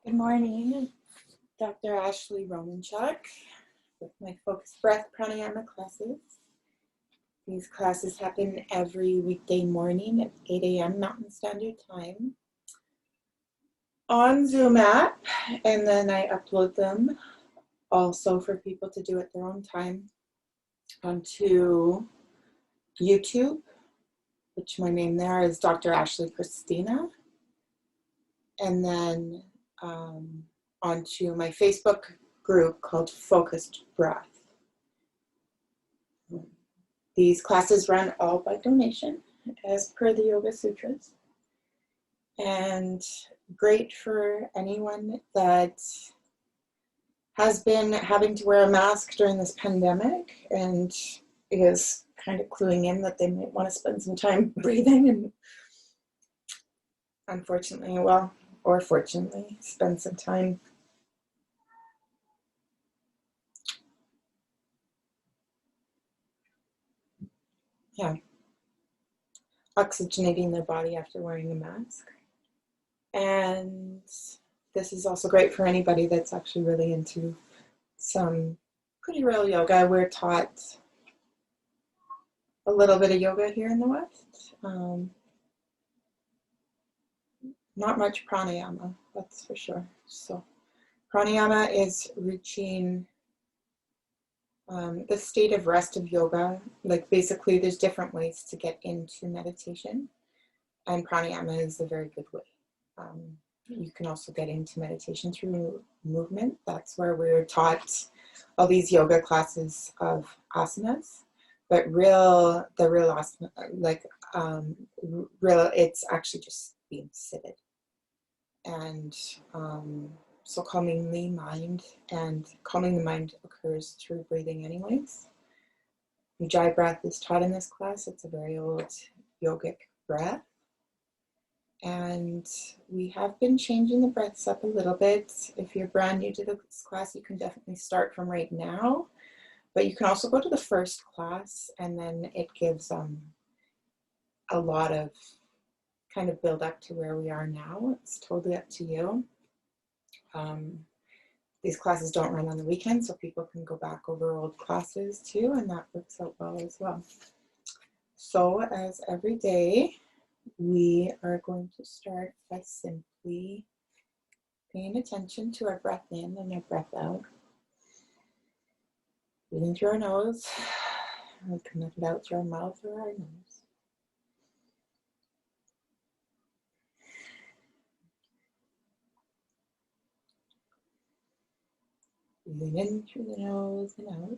Good morning, Dr. Ashley Romanchuk with my Focused Breath Pranayama classes. These classes happen every weekday morning at 8 a.m. Mountain Standard Time on Zoom app, and then I upload them also for people to do at their own time onto YouTube, which my name there is Dr. Ashley Christina, and then onto my Facebook group called Focused Breath. These classes run all by donation as per the Yoga Sutras, and great for anyone that has been having to wear a mask during this pandemic and is kind of cluing in that they might want to spend some time breathing and unfortunately, well, or fortunately, spend some time oxygenating their body after wearing a mask. And this is also great for anybody that's actually really into some pretty real yoga. We're taught a little bit of yoga here in the West. Not much pranayama, that's for sure. So pranayama is reaching the state of rest of yoga. Like basically there's different ways to get into meditation, and pranayama is a very good way. You can also get into meditation through movement. That's where we're taught all these yoga classes of asanas, but the real asana, it's actually just being seated. And so calming the mind occurs through breathing anyways. Ujjayi breath is taught in this class. It's a very old yogic breath. And we have been changing the breaths up a little bit. If you're brand new to this class, you can definitely start from right now. But you can also go to the first class, and then it gives a lot of kind of build up to where we are now. It's totally up to you. These classes don't run on the weekend, so people can go back over old classes too, and that works out well as well. So as every day, we are going to start by simply paying attention to our breath in and our breath out. Breathing through our nose, and we can let it out through our mouth or our nose. Breathing in through the nose and out.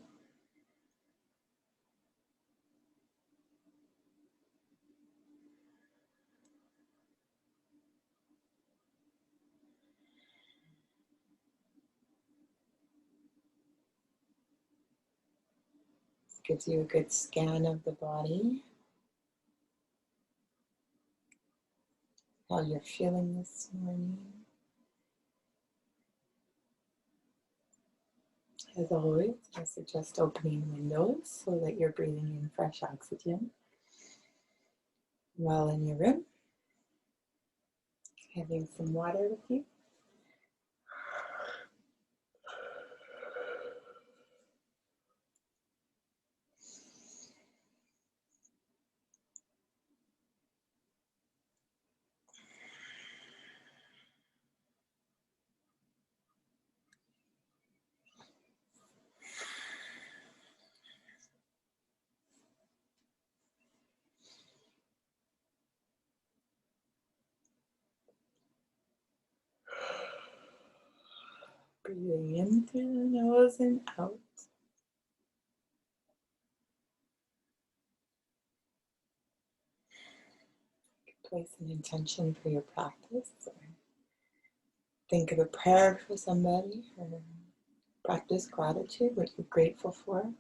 This gives you a good scan of the body. How you're feeling this morning. As always, I suggest opening windows so that you're breathing in fresh oxygen while in your room. Having some water with you. Breathing in through the nose and out. Place an intention for your practice. Or think of a prayer for somebody, or practice gratitude, what you're grateful for.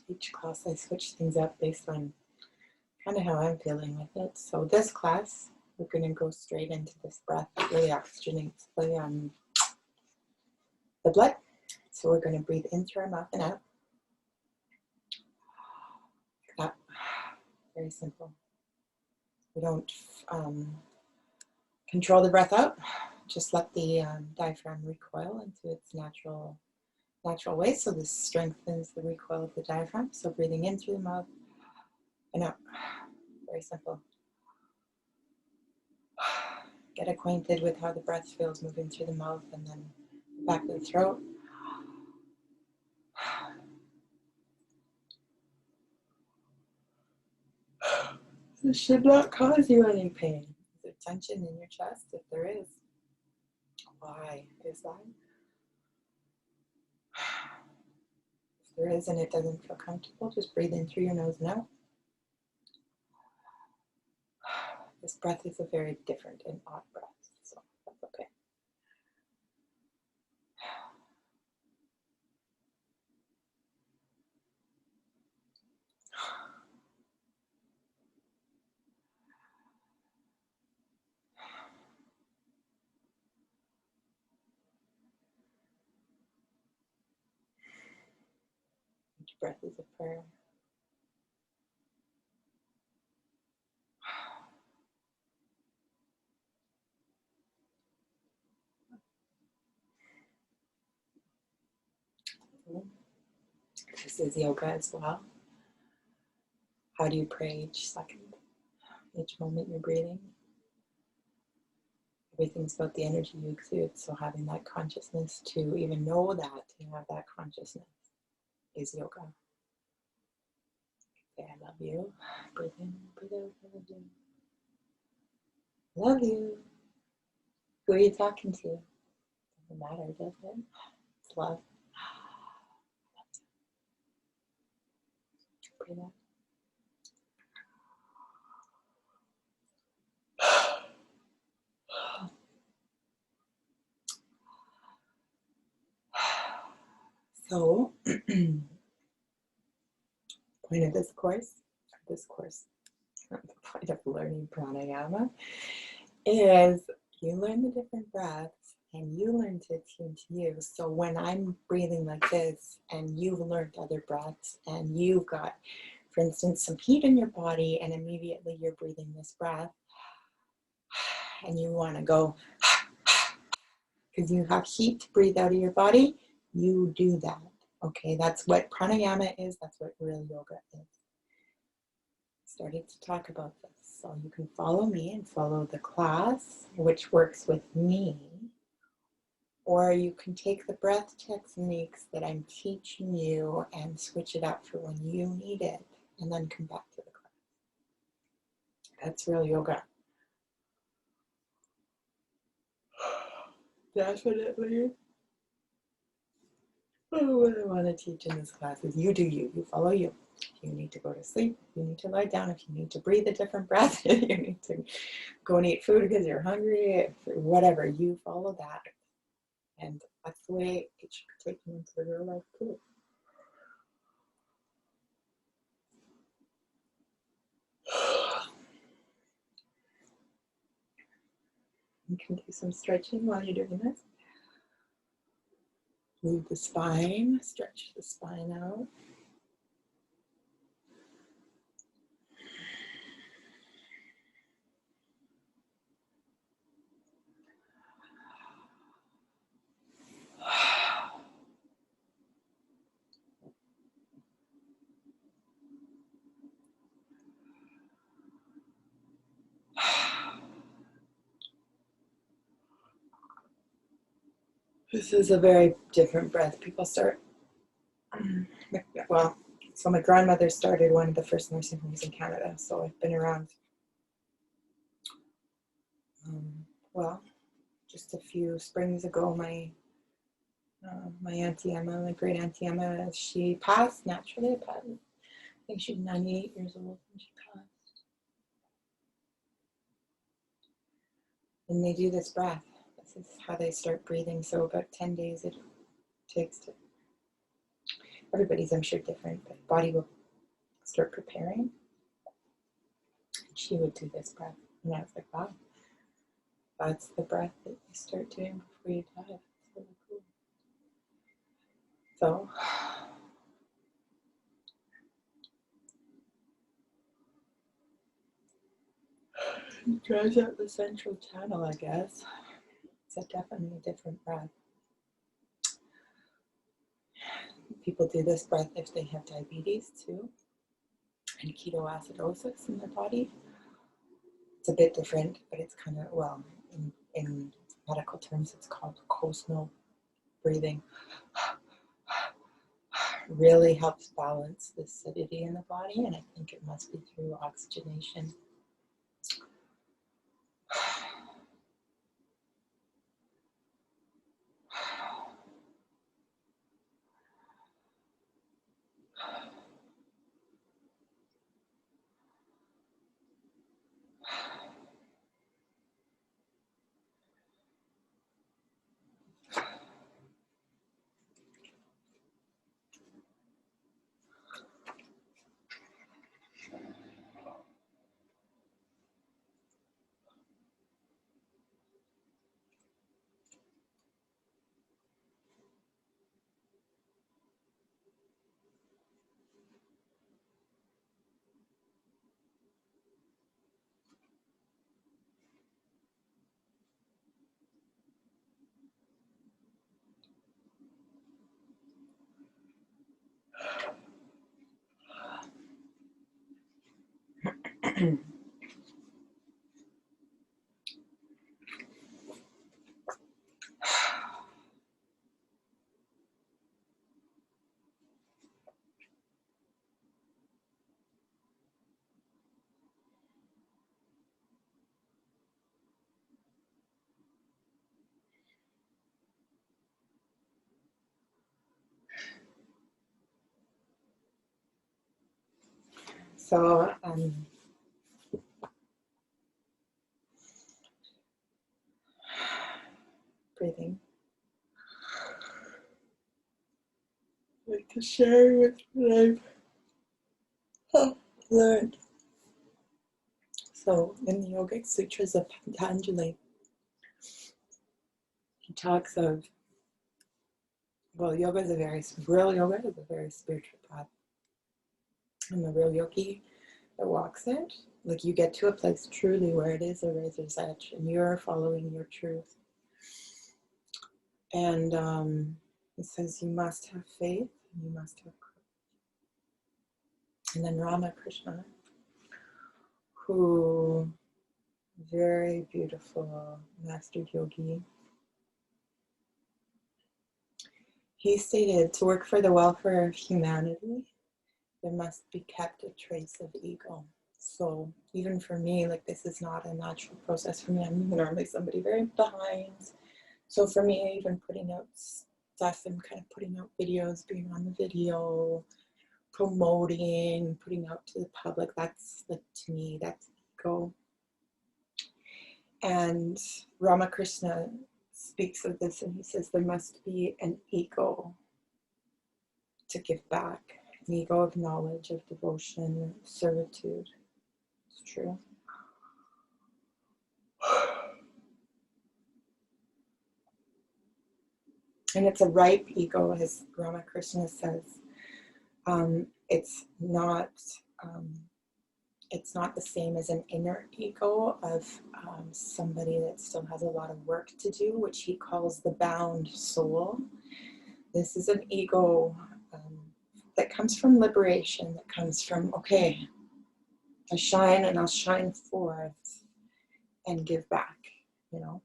each class I switch things up based on kind of how I'm feeling with it. So this class, we're going to go straight into this breath that really oxygenates the blood. So we're going to breathe in through our mouth and out. Like that. Very simple. We don't control the breath out. Just let the diaphragm recoil into its natural way. So this strengthens the recoil of the diaphragm. So breathing in through the mouth and out. Very simple. Get acquainted with how the breath feels moving through the mouth and then the back of the throat. This should not cause you any pain. Is there tension in your chest? If there is, why is that? If there is and it doesn't feel comfortable, just breathe in through your nose and out. This breath is a very different and odd breath, so that's okay. Each breath is a prayer. This is yoga as well. How do you pray each second, each moment you're breathing? Everything's about the energy you exude, so having that consciousness to even know that, to have that consciousness is yoga. Say, I love you. Breathe in, breathe out, I love you. Love you. Who are you talking to? Doesn't matter, does it? It's love. Breathe out. So, point of this course, the point of learning pranayama is you learn the different breaths and you learn to attune to you. So when I'm breathing like this and you've learned other breaths and you've got, for instance, some heat in your body and immediately you're breathing this breath and you want to go because you have heat to breathe out of your body, you do that. Okay, that's what pranayama is. That's what real yoga is. Started to talk about this. So you can follow me and follow the class, which works with me. Or you can take the breath techniques that I'm teaching you and switch it up for when you need it, and then come back to the class. That's real yoga. Definitely. Oh, what I want to teach in this class is you do you. You follow you. If you need to go to sleep, if you need to lie down, if you need to breathe a different breath, if you need to go and eat food because you're hungry, whatever, you follow that. And that's the way it should be taken into the real life too. You can do some stretching while you're doing this. Move the spine, stretch the spine out. This is a very different breath. People start, well, so my grandmother started one of the first nursing homes in Canada, so I've been around, well, just a few springs ago, my Auntie Emma, my great Auntie Emma, she passed naturally. I think she was 98 years old when she passed. And they do this breath. This is how they start breathing. So about 10 days it takes to everybody's, I'm sure, different, but body will start preparing. She would do this breath, and I was like, wow, that's the breath that you start doing before you die. That's really cool. So, it dries out the central channel, I guess. It's definitely a different breath. People do this breath if they have diabetes too, and ketoacidosis in their body. It's a bit different, but it's kind of, well, in medical terms, it's called coastal breathing. Really helps balance the acidity in the body, and I think it must be through oxygenation. So, breathing. I'd like to share with what I've learned. So, in the Yogic Sutras of Patanjali, he talks of, well, real yoga is a very spiritual path. And the real yogi that walks it, like, you get to a place truly where it is a razor's edge and you're following your truth. And it says you must have faith and you must have courage. And then Ramakrishna, who, very beautiful master yogi, he stated, to work for the welfare of humanity, there must be kept a trace of ego. So even for me, like, this is not a natural process for me. I'm normally somebody very behind. So for me, even putting out stuff and kind of putting out videos, being on the video, promoting, putting out to the public, that's, like, to me, that's ego. And Ramakrishna speaks of this, and he says there must be an ego to give back, an ego of knowledge, of devotion, of servitude. It's true. And it's a ripe ego, as Ramakrishna says. It's not the same as an inner ego of somebody that still has a lot of work to do, which he calls the bound soul. This is an ego that comes from liberation, that comes from, okay, I shine and I'll shine forth and give back, you know.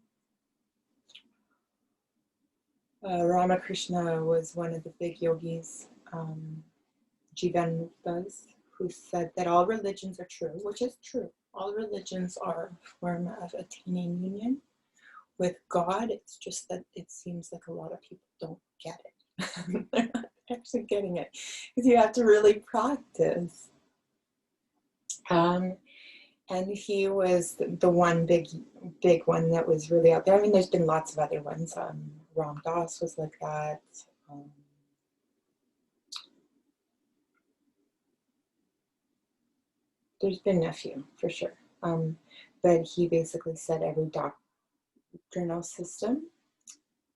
Ramakrishna was one of the big yogis, Jivanmuktas, who said that all religions are true, which is true. All religions are a form of attaining union with God. It's just that it seems like a lot of people don't get it. They're not actually getting it, because you have to really practice. And he was the one big one that was really out there. I mean, there's been lots of other ones. Ram Dass was like that. There's been a few, for sure. But he basically said every doctrinal system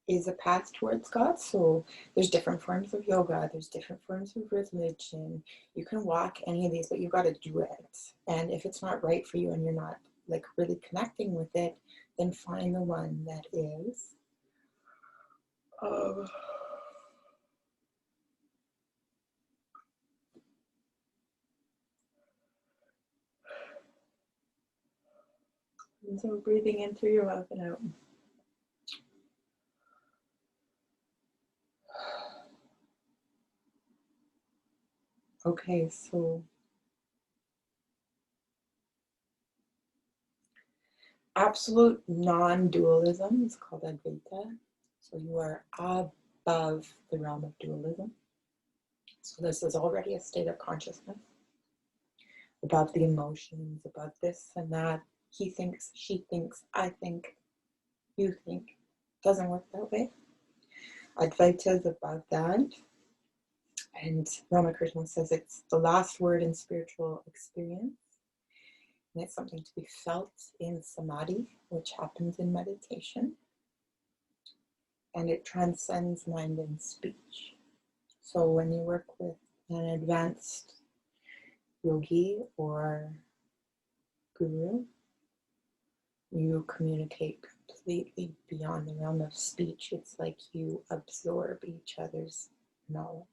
is a path towards God. So there's different forms of yoga, there's different forms of religion. You can walk any of these, but you've got to do it. And if it's not right for you and you're not like really connecting with it, then find the one that is. And so breathing in through your mouth and out. Okay, so absolute non-dualism is called Advaita. So you are above the realm of dualism. So this is already a state of consciousness, above the emotions, above this and that. He thinks, she thinks, I think, you think. Doesn't work that way. Advaita is above that. And Ramakrishna says it's the last word in spiritual experience. And it's something to be felt in samadhi, which happens in meditation. And it transcends mind and speech. So when you work with an advanced yogi or guru, you communicate completely beyond the realm of speech. It's like you absorb each other's knowledge.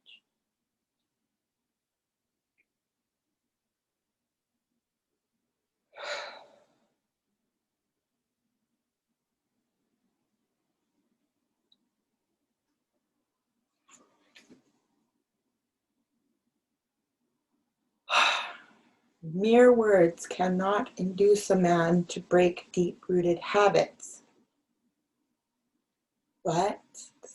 Mere words cannot induce a man to break deep-rooted habits, but the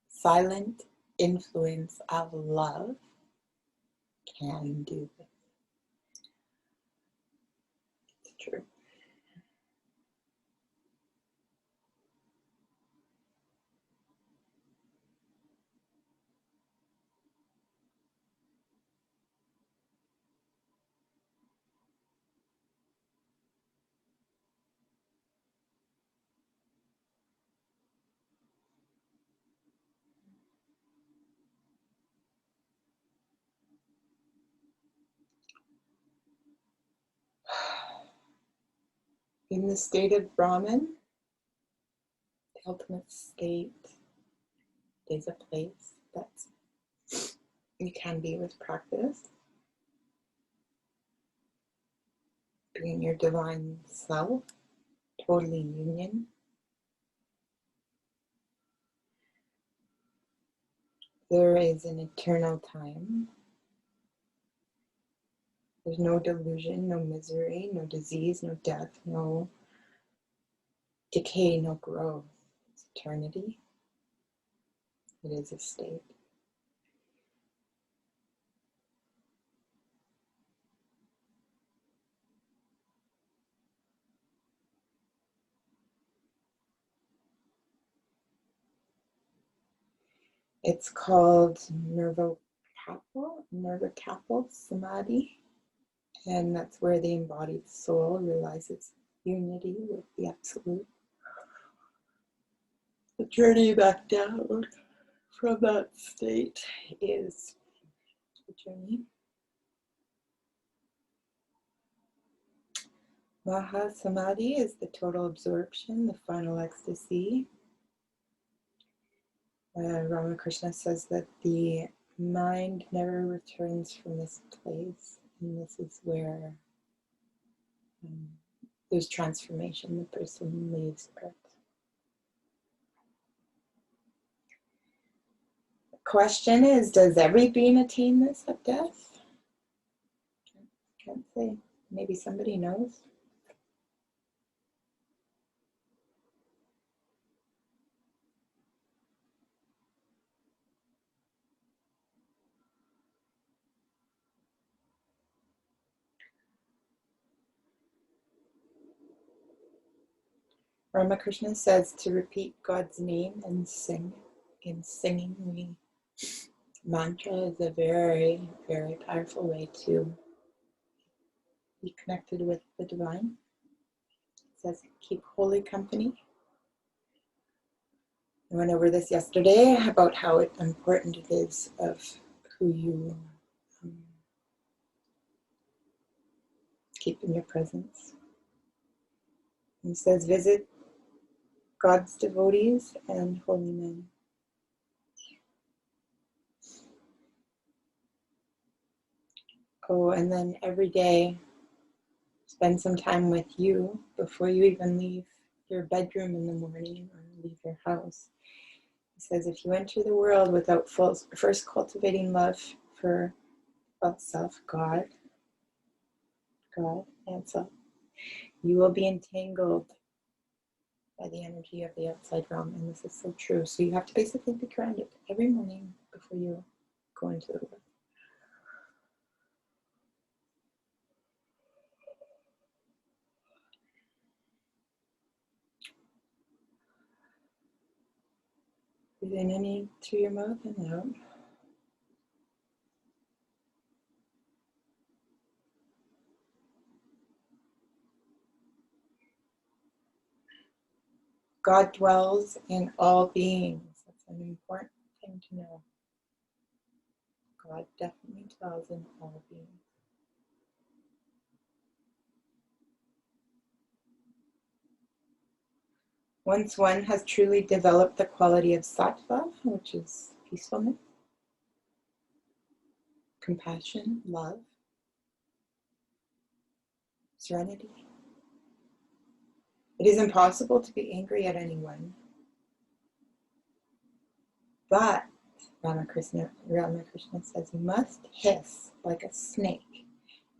silent influence of love can do this. It's true. In the state of Brahman, the ultimate state, is a place that you can be with practice. Being your divine self, totally union. There is an eternal time. There's no delusion, no misery, no disease, no death, no decay, no growth. It's eternity. It is a state. It's called Nirvikalpa Samadhi, and that's where the embodied soul realizes unity with the Absolute. The journey back down from that state is the journey. Maha Samadhi is the total absorption, the final ecstasy. Ramakrishna says that the mind never returns from this place, and this is where there's transformation. The person leaves Earth. The question is, does every being attain this at death? Can't say. Maybe somebody knows. Ramakrishna says to repeat God's name and sing. In singing, we Mantra is a very, very powerful way to be connected with the divine. It says, keep holy company. I went over this yesterday about how important it is of who you keep in your presence. He says, visit God's devotees and holy men. Oh, and then every day, spend some time with you before you even leave your bedroom in the morning or leave your house. He says, if you enter the world without first cultivating love for self, God and self, you will be entangled by the energy of the outside realm. And this is so true. So you have to basically be grounded every morning before you go into the world. Breathe in any through your mouth and out. God dwells in all beings. That's an important thing to know. God definitely dwells in all beings. Once one has truly developed the quality of sattva, which is peacefulness, compassion, love, serenity, it is impossible to be angry at anyone. But Ramakrishna says, you must hiss like a snake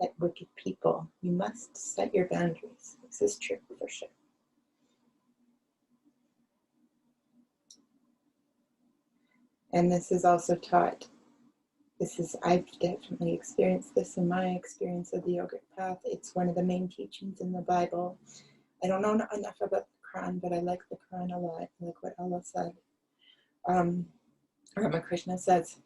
at wicked people. You must set your boundaries. This is true for sure. And this is also taught. I've definitely experienced this in my experience of the yogic path. It's one of the main teachings in the Bible. I don't know enough about the Quran, but I like the Quran a lot. I like what Allah said. Ramakrishna says,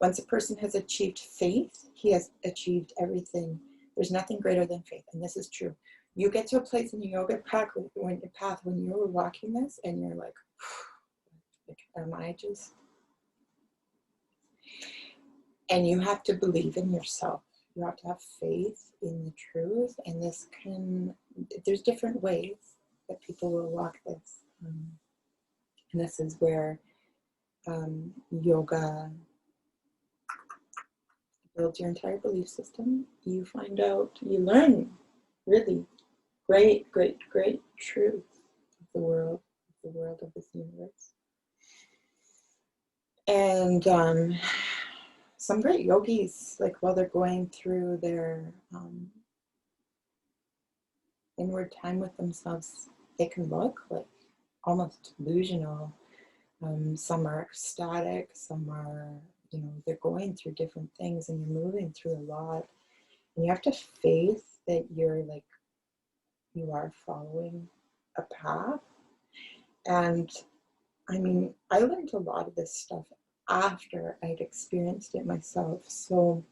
once a person has achieved faith, he has achieved everything. There's nothing greater than faith, and this is true. You get to a place in your yogic path when you're walking this, and you're like, am I just... And you have to believe in yourself. You have to have faith in the truth, and there's different ways that people will walk this. And this is where yoga builds your entire belief system. You find out, you learn really great, great, great truth of the world of this universe. And some great yogis, like while they're going through their inward time with themselves, they can look like almost delusional. Some are ecstatic, some are, they're going through different things, and you're moving through a lot. And you have to have faith that you are following a path. And I mean, I learned a lot of this stuff after I'd experienced it myself. So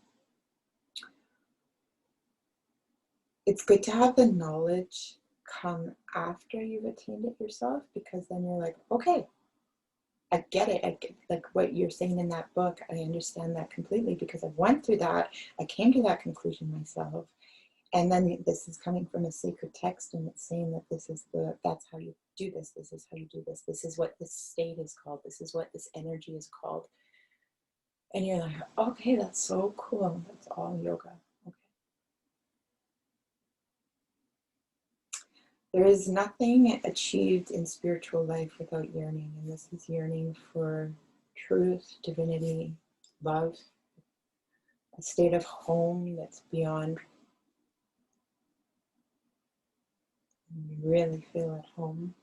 it's good to have the knowledge come after you've attained it yourself, because then you're like, okay, I get it. I get, like what you're saying in that book, I understand that completely because I went through that. I came to that conclusion myself. And then this is coming from a sacred text, and it's saying that that's how you do this. This is how you do this. This is what this state is called. This is what this energy is called. And you're like, okay, that's so cool. That's all yoga. Okay. There is nothing achieved in spiritual life without yearning. And this is yearning for truth, divinity, love, a state of home that's beyond. You really feel at home.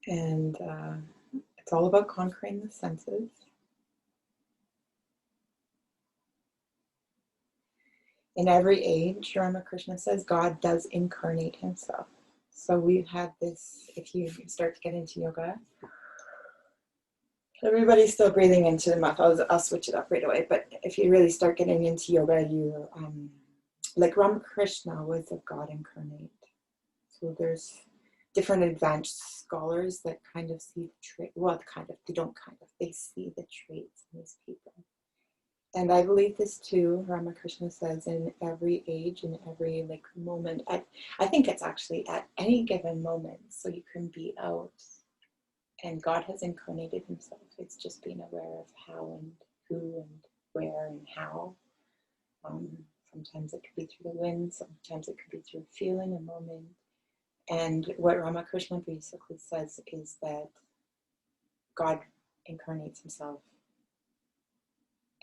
And it's all about conquering the senses. In every age, Ramakrishna says, God does incarnate himself. So we've had this, if you start to get into yoga, Everybody's still breathing into the mouth. I'll switch it up right away. But if you really start getting into yoga, you like Ramakrishna was a God incarnate. So there's different advanced scholars that kind of see the trait. Well, they don't they see the traits in these people. And I believe this too. Ramakrishna says in every age, in every like moment. I think it's actually at any given moment. So you can be out. And God has incarnated himself. It's just being aware of how and who and where and how. Sometimes it could be through the wind, sometimes it could be through feeling a moment. And what Ramakrishna basically says is that God incarnates himself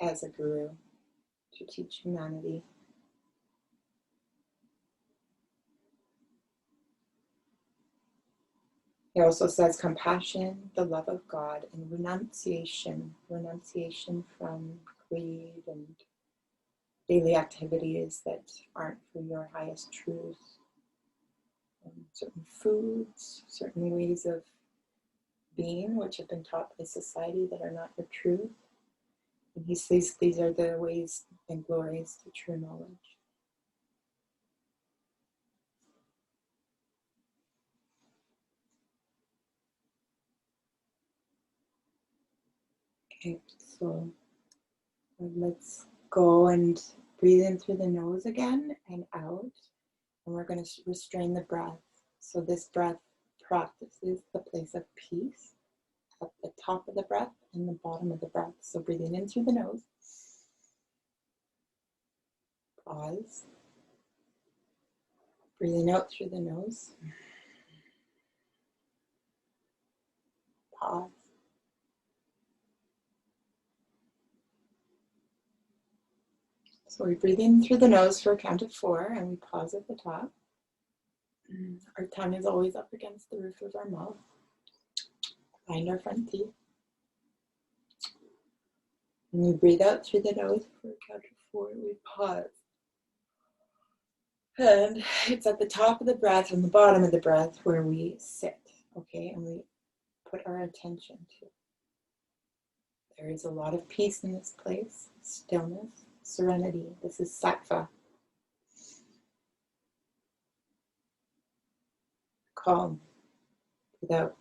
as a guru to teach humanity. He also says compassion, the love of God, and renunciation from greed and daily activities that aren't for your highest truth. Certain foods, certain ways of being, which have been taught by society that are not your truth. And he says these are the ways and glories to true knowledge. Okay, so let's go and breathe in through the nose again and out. And we're going to restrain the breath. So this breath practices the place of peace at the top of the breath and the bottom of the breath. So breathing in through the nose. Pause. Breathing out through the nose. Pause. So we breathe in through the nose for a count of 4 and we pause at the top. Our tongue is always up against the roof of our mouth. Find our front teeth. And we breathe out through the nose for a count of 4 and we pause. And it's at the top of the breath and the bottom of the breath where we sit, okay? And we put our attention to. There is a lot of peace in this place, stillness, serenity. This is sattva. Calm. Without.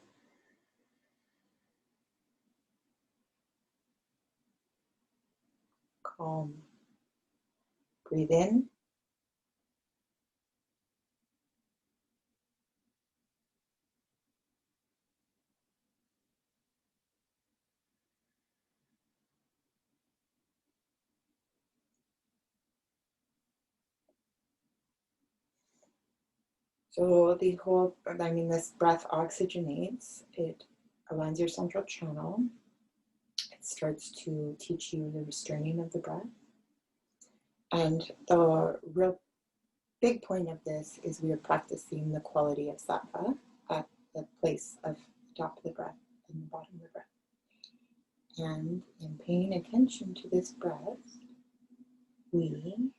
Calm. Breathe in. So this breath oxygenates, it aligns your central channel. It starts to teach you the restraining of the breath. And the real big point of this is we are practicing the quality of sattva at the place of the top of the breath and the bottom of the breath. And in paying attention to this breath, we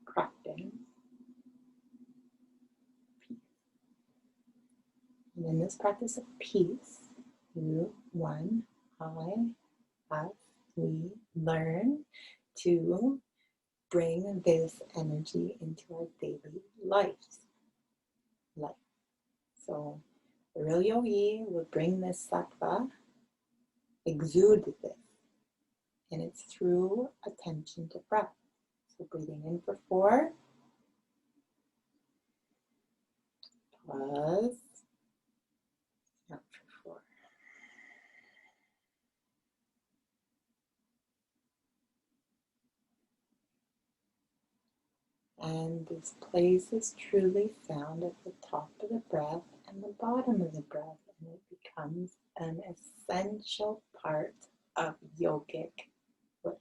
practice peace. And in this practice of peace, we learn to bring this energy into our daily life. So the real yogi will bring this sattva, exude this, and it's through attention to breath. So breathing in for 4, pause, out for 4. And this place is truly found at the top of the breath and the bottom of the breath, and it becomes an essential part of yogic path.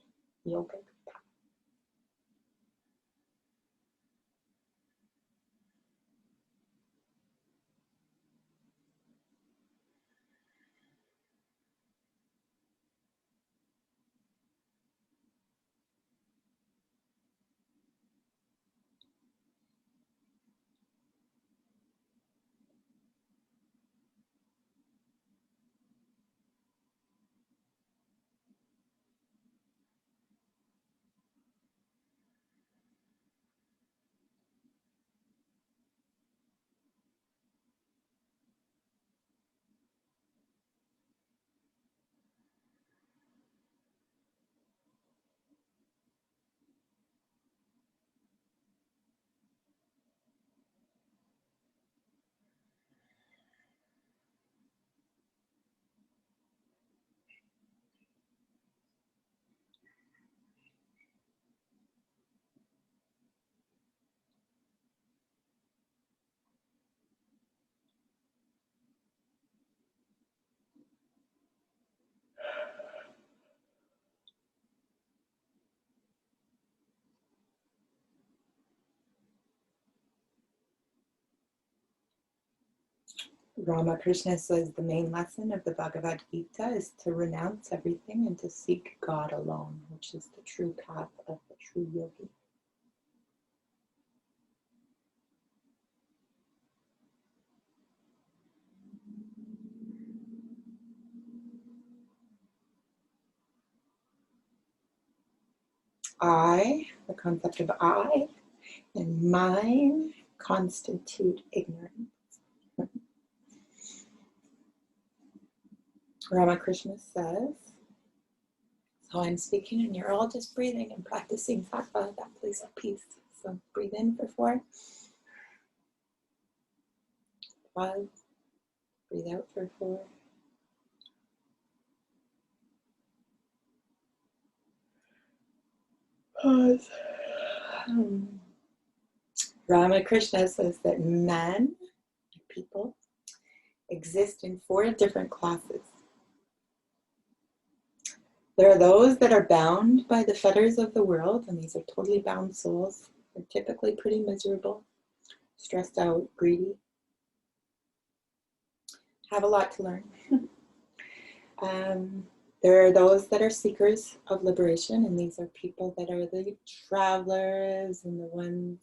Ramakrishna says the main lesson of the Bhagavad Gita is to renounce everything and to seek God alone, which is the true path of the true yogi. I, the concept of I, and mine constitute ignorance. Ramakrishna says, so I'm speaking and you're all just breathing and practicing sattva, that place of peace. So breathe in for 4. Pause. Breathe out for 4. Pause. Ramakrishna says that men, people, exist in 4 different classes. There are those that are bound by the fetters of the world, and these are totally bound souls. They're typically pretty miserable, stressed out, greedy, have a lot to learn. There are those that are seekers of liberation, and these are people that are the travelers and the ones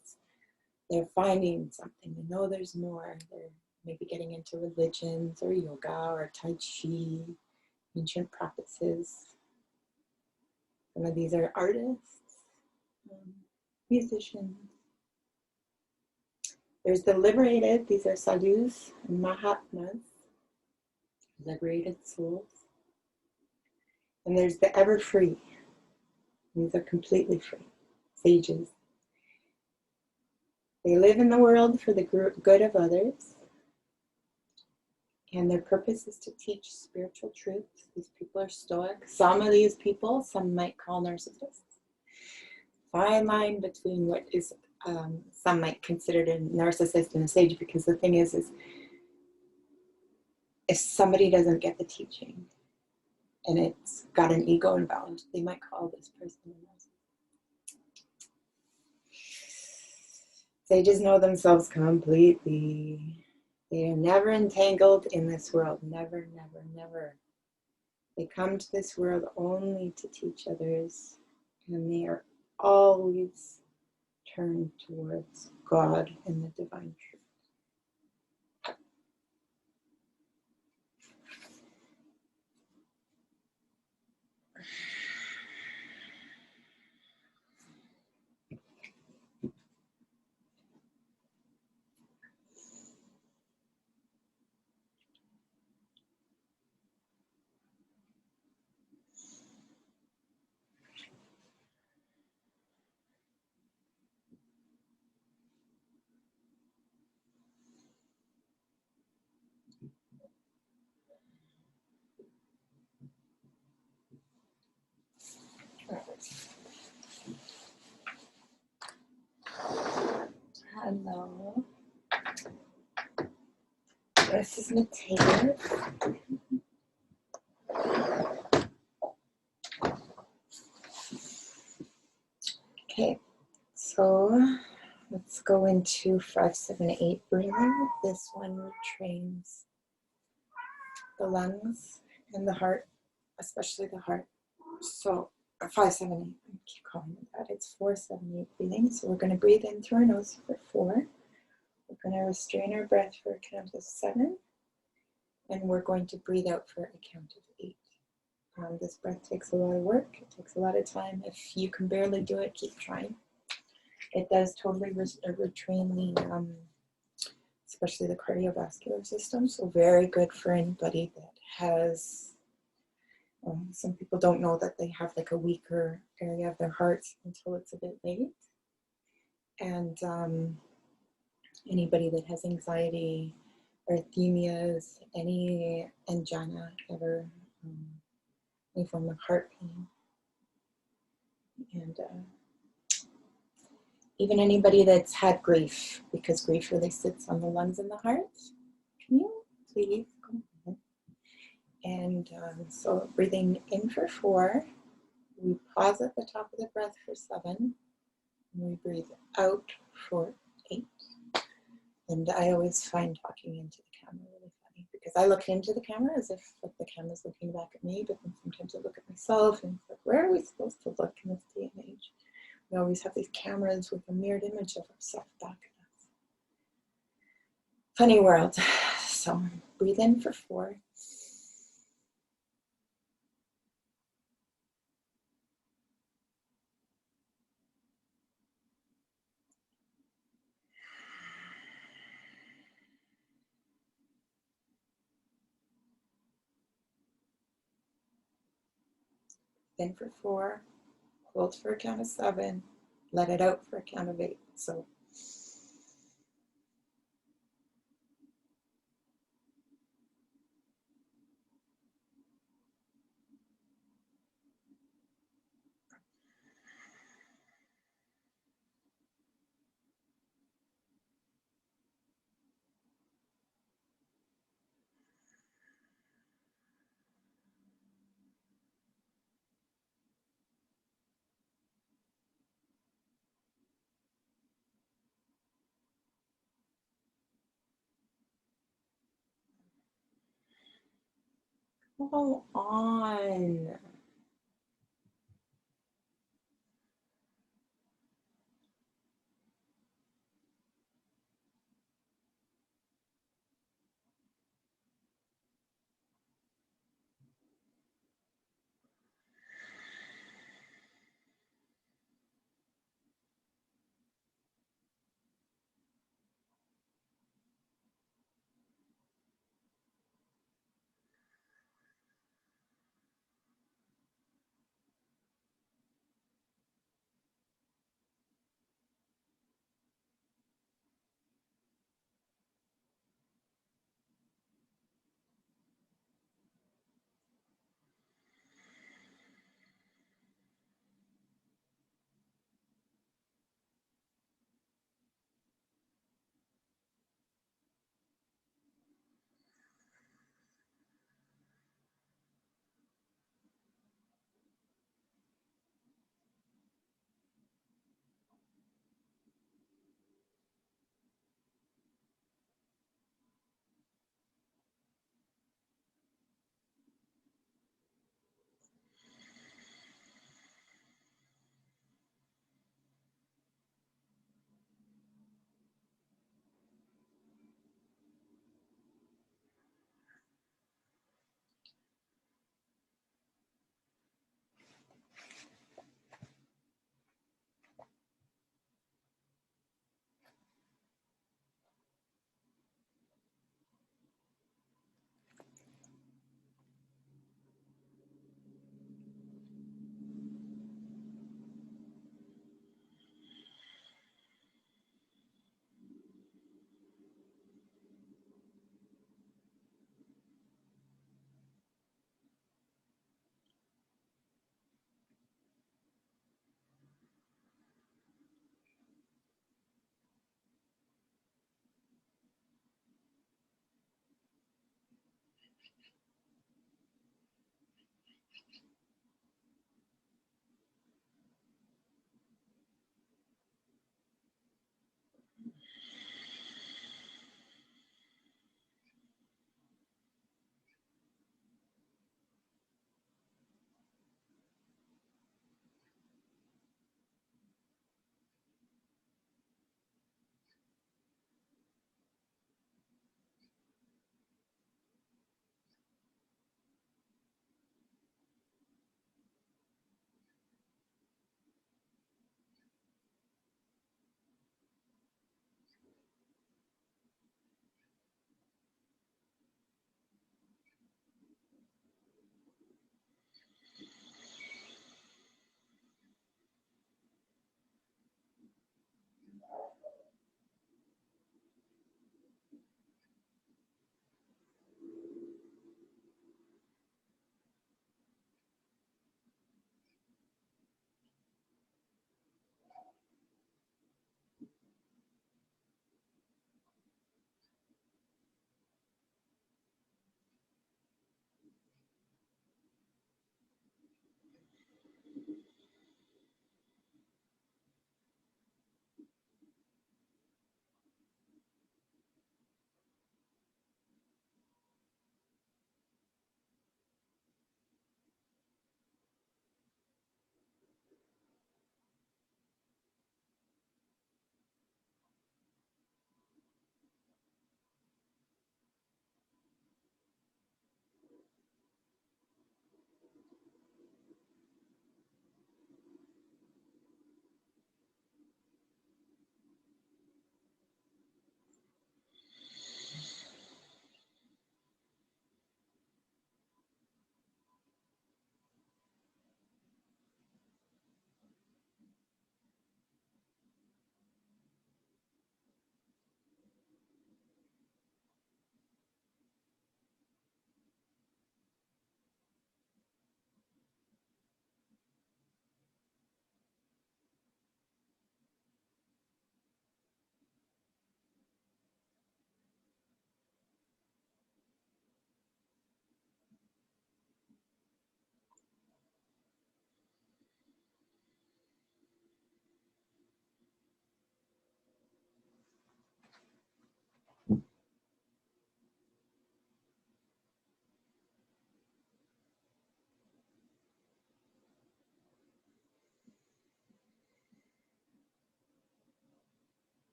they're finding something. They know there's more. They're maybe getting into religions or yoga or Tai Chi, ancient practices. Some of these are artists, musicians. There's the liberated. These are sadhus and mahatmas, liberated souls. And there's the ever free. These are completely free, sages. They live in the world for the good of others. And their purpose is to teach spiritual truths. These people are stoic. Some of these people, some might call narcissists. Fine line between what is, some might consider a narcissist and a sage, because the thing is if somebody doesn't get the teaching and it's got an ego involved, they might call this person a narcissist. Sages know themselves completely. They are never entangled in this world. Never, never, never. They come to this world only to teach others, and they are always turned towards God and the divine truth. Hello. This is Matilda. Okay, so let's go into 5, 7, 8 breathing. This one retrains the lungs and the heart, especially the heart. So 5, 7, 8, I keep calling it that. It's 4, 7, 8 breathing. So we're going to breathe in through our nose for 4. We're going to restrain our breath for a count of 7. And we're going to breathe out for a count of 8. This breath takes a lot of work. It takes a lot of time. If you can barely do it, keep trying. It does totally retrain the, especially the cardiovascular system. So very good for anybody that has, some people don't know that they have like a weaker area of their heart until it's a bit late. And anybody that has anxiety, arrhythmias, any angina, ever, any form of heart pain. And even anybody that's had grief, because grief really sits on the lungs and the heart. Can you please go ahead? And so breathing in for 4, we pause at the top of the breath for 7, and we breathe out for 8. And I always find talking into the camera really because I look into the camera as if like the camera's looking back at me, but then sometimes I look at myself and it's like, where are we supposed to look in this day and age? We always have these cameras with a mirrored image of ourselves back at us. Funny world. So breathe in for 4. In for 4. Hold for a count of 7. Let it out for a count of 8. So go on.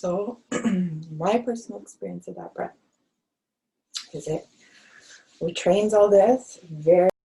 So my personal experience of that breath is it retrains all this very